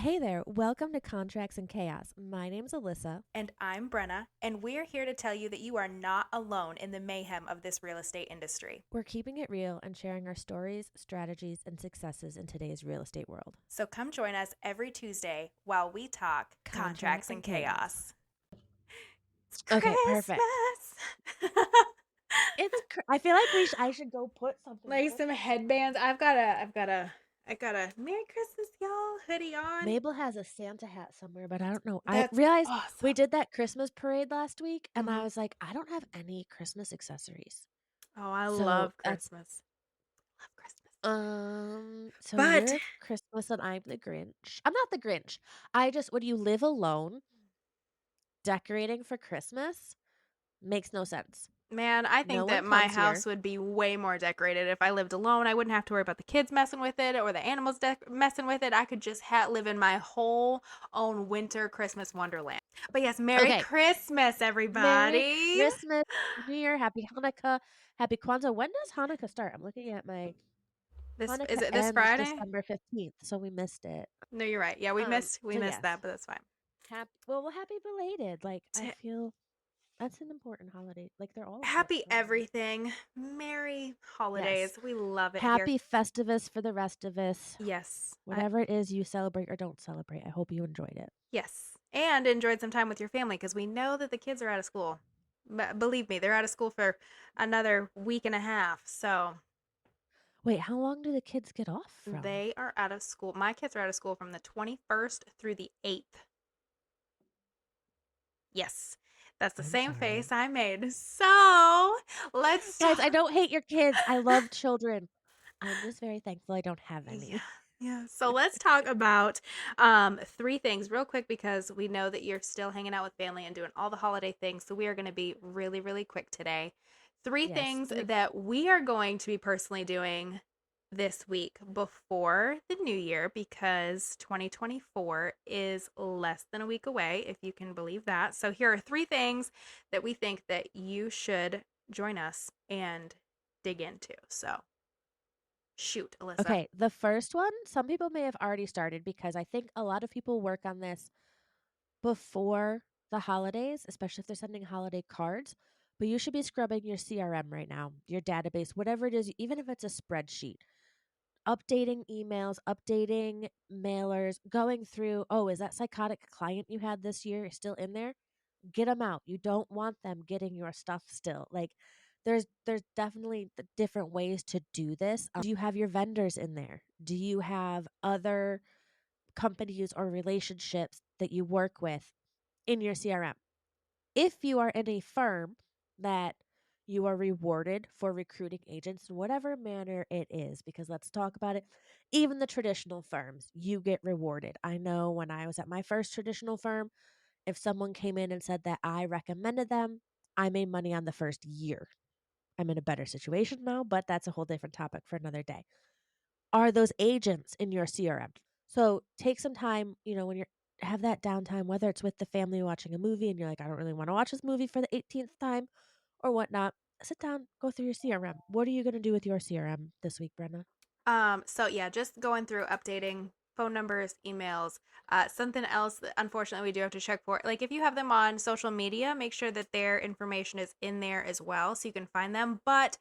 Hey there, welcome to Contracts and Chaos. My name's Alyssa. And I'm Brenna, and we're here to tell you that you are not alone in the mayhem of this real estate industry. We're keeping it real and sharing our stories, strategies, and successes in today's real estate world. So come join us every Tuesday while we talk Contract contracts and and chaos. chaos. It's Okay, perfect. Christmas. I feel like I should go put something Like some Christmas. headbands. I got a Merry Christmas, y'all hoodie on. Mabel has a Santa hat somewhere, but I don't know. I That's realized we awesome. did that Christmas parade last week, and I Mhm. was like, I don't have any Christmas accessories. Oh, I So love that's Christmas. Love Christmas. so But you're Christmas and I'm the Grinch. I'm not the Grinch. I just when you live alone, decorating for Christmas makes no sense. man, I No think one that my comes here. house would be way more decorated if I lived alone. I wouldn't have to worry about the kids messing with it or the animals messing with it. I could just live in my whole own winter Christmas wonderland. But yes, Merry Okay. Christmas, Merry everybody. Christmas, New Year, Happy Hanukkah, Happy Kwanzaa. When does Hanukkah start? I'm looking at my This is Hanukkah it this ends Friday? December 15th, so we missed it. No, you're right. Yeah, we missed we So missed yes. that, but that's fine. Happy belated. Like I T- feel that's an important holiday. Like they're all important Happy holidays. everything. Merry Yes. holidays. We love it here. Happy Festivus for the rest of us. Yes. Whatever it is you celebrate or don't celebrate, I hope you enjoyed it. Yes. And enjoyed some time with your family because we know that the kids are out of school. But believe me, they're out of school for another week and a half. So Wait, how long do the kids get off from? they are out of school. My kids are out of school from the 21st through the 8th. Yes. That's the I'm same sorry. face I made. So let's Guys, I talk. don't hate your kids. I love children. I'm just very thankful I don't have Yeah. any. Yeah. So let's talk about three things real quick because we know that you're still hanging out with family and doing all the holiday things. So we are going to be really, really quick today. Three Yes, things three. that we are going to be personally doing this week before the new year because 2024 is less than a week away, if you can believe that. So here are three things that we think that you should join us and dig into. So shoot, Alyssa. Okay, the first one, some people may have already started because I think a lot of people work on this before the holidays, especially if they're sending holiday cards. But you should be scrubbing your CRM right now, your database, whatever it is, even if it's a spreadsheet. Updating emails, updating mailers, going through, oh, is that psychotic client you had this year still in there? Get them out. You don't want them getting your stuff still. Like there's definitely different ways to do this. Do you have your vendors in there? Do you have other companies or relationships that you work with in your CRM? If you are in a firm that you are rewarded for recruiting agents in whatever manner it is, because let's talk about it. Even the traditional firms, you get rewarded. I know when I was at my first traditional firm, if someone came in and said that I recommended them, I made money on the first year. I'm in a better situation now, but that's a whole different topic for another day. Are those agents in your CRM? So take some time, when you're have that downtime, whether it's with the family watching a movie and you're like, I don't really want to watch this movie for the 18th time or whatnot. Sit down, go through your CRM. What are you going to do with your CRM this week, Brenna? So yeah, just going through updating phone numbers, emails. Something else that unfortunately we do have to check for, like if you have them on social media, make sure that their information is in there as well so you can find them. But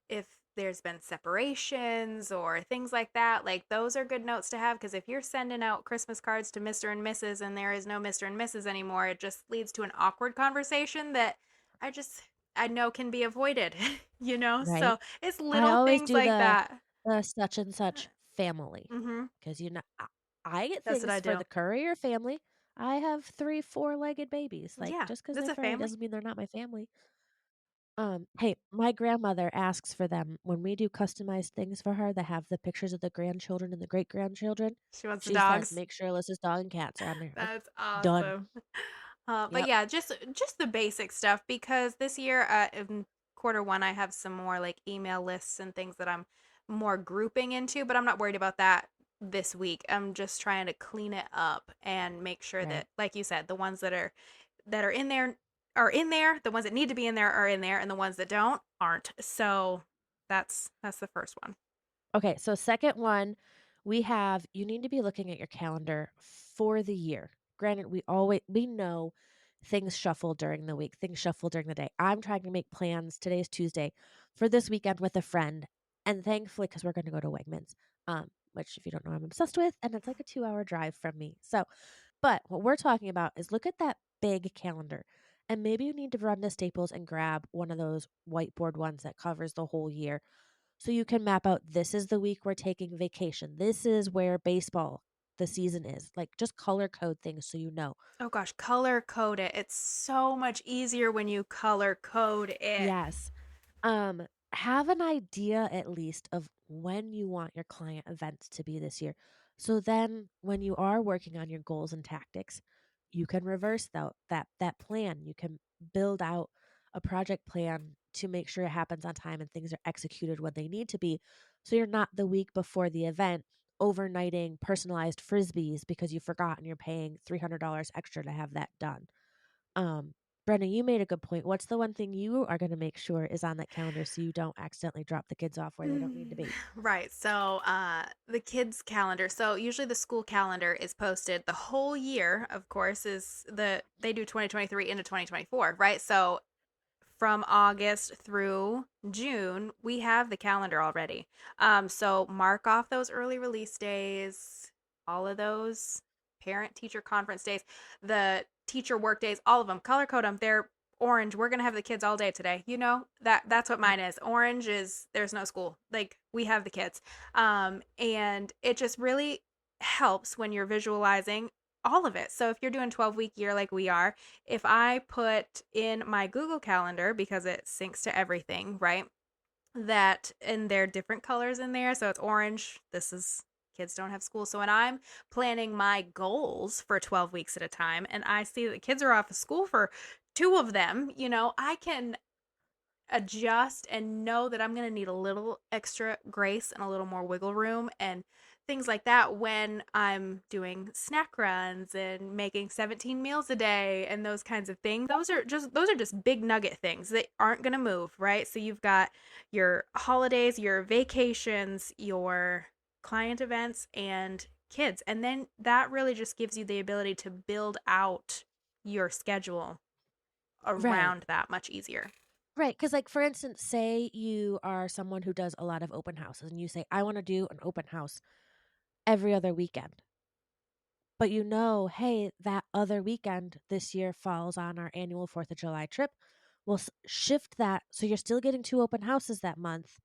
if there's been separations or things like that, like those are good notes to have because if you're sending out Christmas cards to Mr. and Mrs. and there is no Mr. and Mrs. anymore, it just leads to an awkward conversation that I just I know can be avoided, you know? Right? So it's I little always things do like the that. such and such family Mm-hmm. because I get That's what I things for do. the Courier family. I have three four-legged babies. Like Yeah, just because that's they're a furry family. doesn't mean they're not my family. Hey, my grandmother asks for them when we do customized things for her that have the pictures of the grandchildren and the great grandchildren. She wants the She says, dogs. make sure Alyssa's dog and cats are on there. Like, That's done. awesome. But Yep. yeah, just the basic stuff because this year, in quarter one, I have some more like email lists and things that I'm more grouping into, but I'm not worried about that this week. I'm just trying to clean it up and make sure Right. that, like you said, the ones that are in there are in there, the ones that need to be in there are in there, and the ones that don't aren't. So that's the first one. Okay. So second one, You need to be looking at your calendar for the year. Granted, we know things shuffle during the week, things shuffle during the day. I'm trying to make plans. Today's Tuesday for this weekend with a friend. And thankfully, because we're going to go to Wegmans, which if you don't know, I'm obsessed with, and it's like a 2 hour drive from me. So, but what we're talking about is look at that big calendar. And maybe you need to run to Staples and grab one of those whiteboard ones that covers the whole year. So you can map out this is the week we're taking vacation. This is where baseball the season is. Like just color code things so you know. Oh gosh, color code it. It's so much easier when you color code it. Yes. Um, have an idea at least of when you want your client events to be this year. So then when you are working on your goals and tactics, you can reverse that plan. You can build out a project plan to make sure it happens on time and things are executed when they need to be. So you're not the week before the event overnighting personalized frisbees because you forgot and you're paying $300 extra to have that done. Um, Brenda, you made a good point. What's the one thing you are going to make sure is on that calendar so you don't accidentally drop the kids off where they don't need to be? Right. So, the kids' calendar. So, usually the school calendar is posted the whole year, of course, they do 2023 into 2024, right? So, from August through June, we have the calendar already. So mark off those early release days, all of those parent teacher conference days, the teacher work days, all of them. Color code them. They're orange. We're gonna have the kids all day today. You know that's what mine is. Orange is there's no school. Like we have the kids, and it just really helps when you're visualizing all of it. So if you're doing 12-week year like we are, if I put in my Google Calendar, because it syncs to everything, right? That and there are different colors in there. So it's orange. This is kids don't have school. So when I'm planning my goals for 12 weeks at a time and I see that kids are off of school for two of them, I can adjust and know that I'm going to need a little extra grace and a little more wiggle room and things like that when I'm doing snack runs and making 17 meals a day and those kinds of things. Those are just big nugget things that aren't going to move, right? So you've got your holidays, your vacations, your client events and kids. And then that really just gives you the ability to build out your schedule Right. around that much easier. Right. Because, like, for instance, say you are someone who does a lot of open houses and you say, I want to do an open house every other weekend. But you know, hey, that other weekend this year falls on our annual 4th of July trip. We'll shift that. So you're still getting two open houses that month,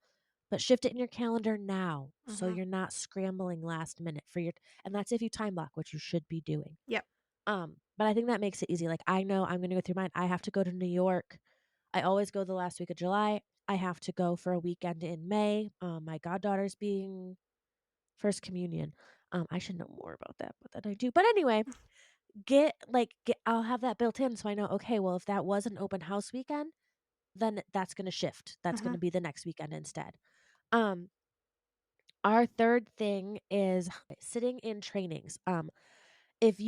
but shift it in your calendar now so Mm-hmm. you're not scrambling last minute for and that's if you time block, which you should be doing. Yep. But I think that makes it easy. Like I know I'm gonna go through mine. I have to go to New York. I always go the last week of July. I have to go for a weekend in May. My goddaughter's being first communion. I should know more about that, but then I do. But anyway, I'll have that built in so I know, okay, well, if that was an open house weekend, then that's gonna shift. That's Mm-hmm. gonna be the next weekend instead. Um, our third thing is sitting in trainings. If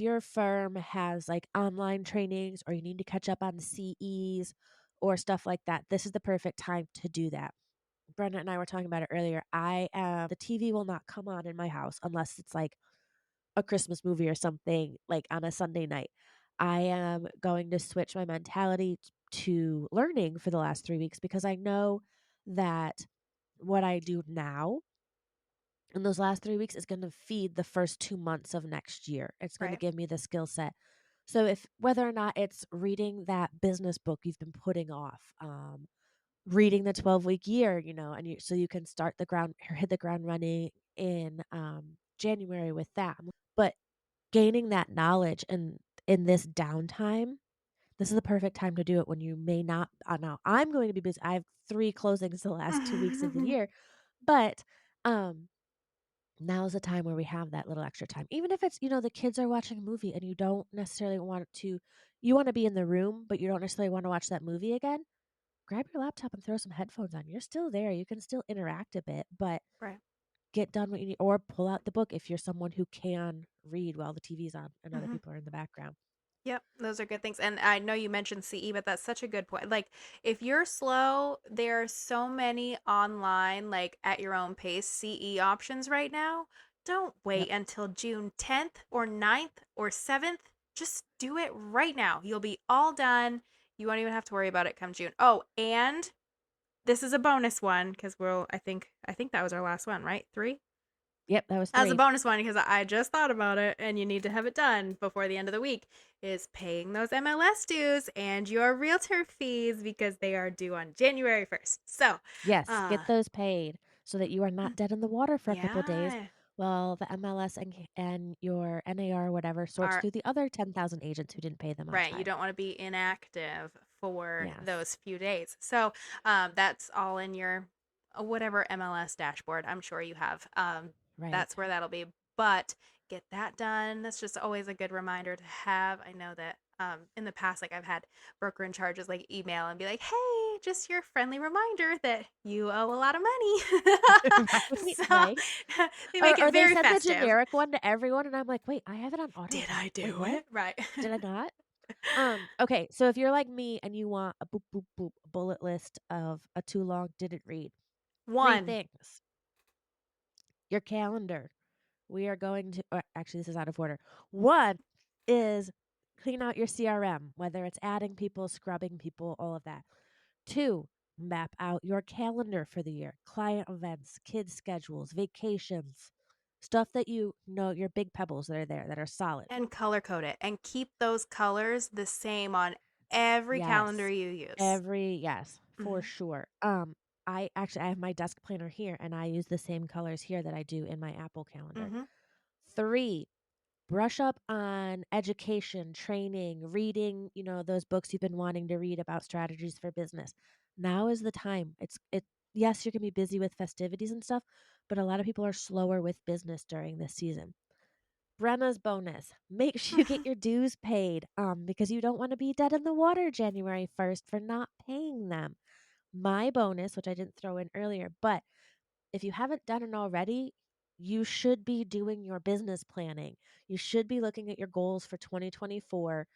your firm has like online trainings or you need to catch up on CEs or stuff like that, this is the perfect time to do that. Brenda and I were talking about it earlier. The TV will not come on in my house unless it's like a Christmas movie or something like on a Sunday night. I am going to switch my mentality to learning for the last 3 weeks because I know that what I do now in those last 3 weeks is going to feed the first 2 months of next year. It's going to Right. give me the skill set. So if whether or not it's reading that business book you've been putting off, reading the 12-week year, and so you can start the ground or hit the ground running in January with that. But gaining that knowledge and in this downtime, this is the perfect time to do it when you may not. Now I'm going to be busy. I have 3 closings the last 2 weeks of the year, but um now's the time where we have that little extra time. Even if it's, the kids are watching a movie and you don't necessarily you want to be in the room, but you don't necessarily want to watch that movie again, grab your laptop and throw some headphones on. You're still there. You can still interact a bit, but Right. get done what you need or pull out the book if you're someone who can read while the TV's on and other Mm-hmm. people are in the background. Yep, those are good things. And I know you mentioned CE, but that's such a good point. Like, if you're slow, there are so many online, like at your own pace, CE options right now. Don't Yep. wait until June 10th or 9th or 7th. Just do it right now. You'll be all done. You won't even have to worry about it come June. Oh, and this is a bonus one because I think that was our last one, right? Three? Yep, that was As a 3. bonus one, because I just thought about it and you need to have it done before the end of the week, is paying those MLS dues and your realtor fees because they are due on January 1st. So, Yes, uh, get those paid so that you are not dead in the water for a couple of days yeah, while the MLS and your NAR or whatever sorts are through the other 10,000 agents who didn't pay them on right. You time. don't want to be inactive for Yes, those few days. So, that's all in your whatever MLS dashboard I'm sure you have. right. That's where that'll be. But get that done. That's just always a good reminder to have. I know that in the past, like I've had broker in charges like email and be like, hey, just your friendly reminder that you owe a lot of money. Right, So right. they make Or it they very send the festive. generic one to everyone, and I'm like, "Wait, I have it on auto Did pay. I Wait, do what? it? Right. Did I not?" Okay, so if you're like me and you want a boop, boop, boop bullet list of a too long didn't read, 3 One. things. Your calendar. We are going to actually, this is out of order. 1 is clean out your CRM, whether it's adding people, scrubbing people, all of that. 2, map out your calendar for the year, client events, kids' schedules, vacations, stuff that you know, your big pebbles that are there that are solid. And color code it and keep those colors the same on every calendar Yes. you use. Yes, for Hmm. sure. I have my desk planner here and I use the same colors here that I do in my Apple calendar. Hmm. 3, brush up on education, training, reading, those books you've been wanting to read about strategies for business. Now is the time. Yes, you're going to be busy with festivities and stuff, but a lot of people are slower with business during this season. Brenna's bonus. Make sure you get your dues paid because you don't want to be dead in the water January 1st for not paying them. My bonus, which I didn't throw in earlier, but if you haven't done it already, you should be doing your business planning. You should be looking at your goals for 2024,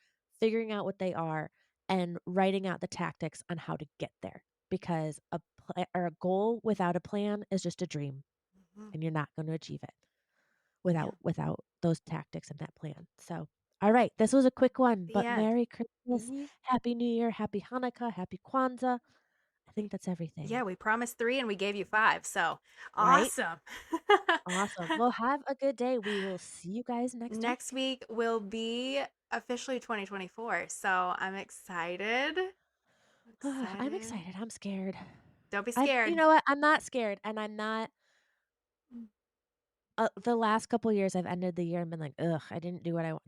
figuring out what they are, and writing out the tactics on how to get there. Because a goal without a plan is just a dream, Hmm. and you're not going to achieve it Yeah. without those tactics and that plan. So, all right, this was a quick one, The but end. Merry Christmas, Mhm. Happy New Year, Happy Hanukkah, Happy Kwanzaa. I think that's Yeah, everything, we promised three and we gave you five. So right? awesome. Awesome. Well, have a good day. We will see you guys next Next week. week will be officially 2024. So I'm excited. I'm Excited. excited. I'm scared. Don't be You scared. know what? I'm not scared, and I'm not. The last couple years, I've ended the year and been like, ugh, I didn't do what I want.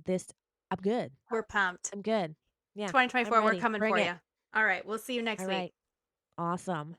I'm good. We're pumped. I'm good. Yeah, I'm 2024, we're ready. coming Bring for it. you. All right. We'll see you next All week. right. Awesome.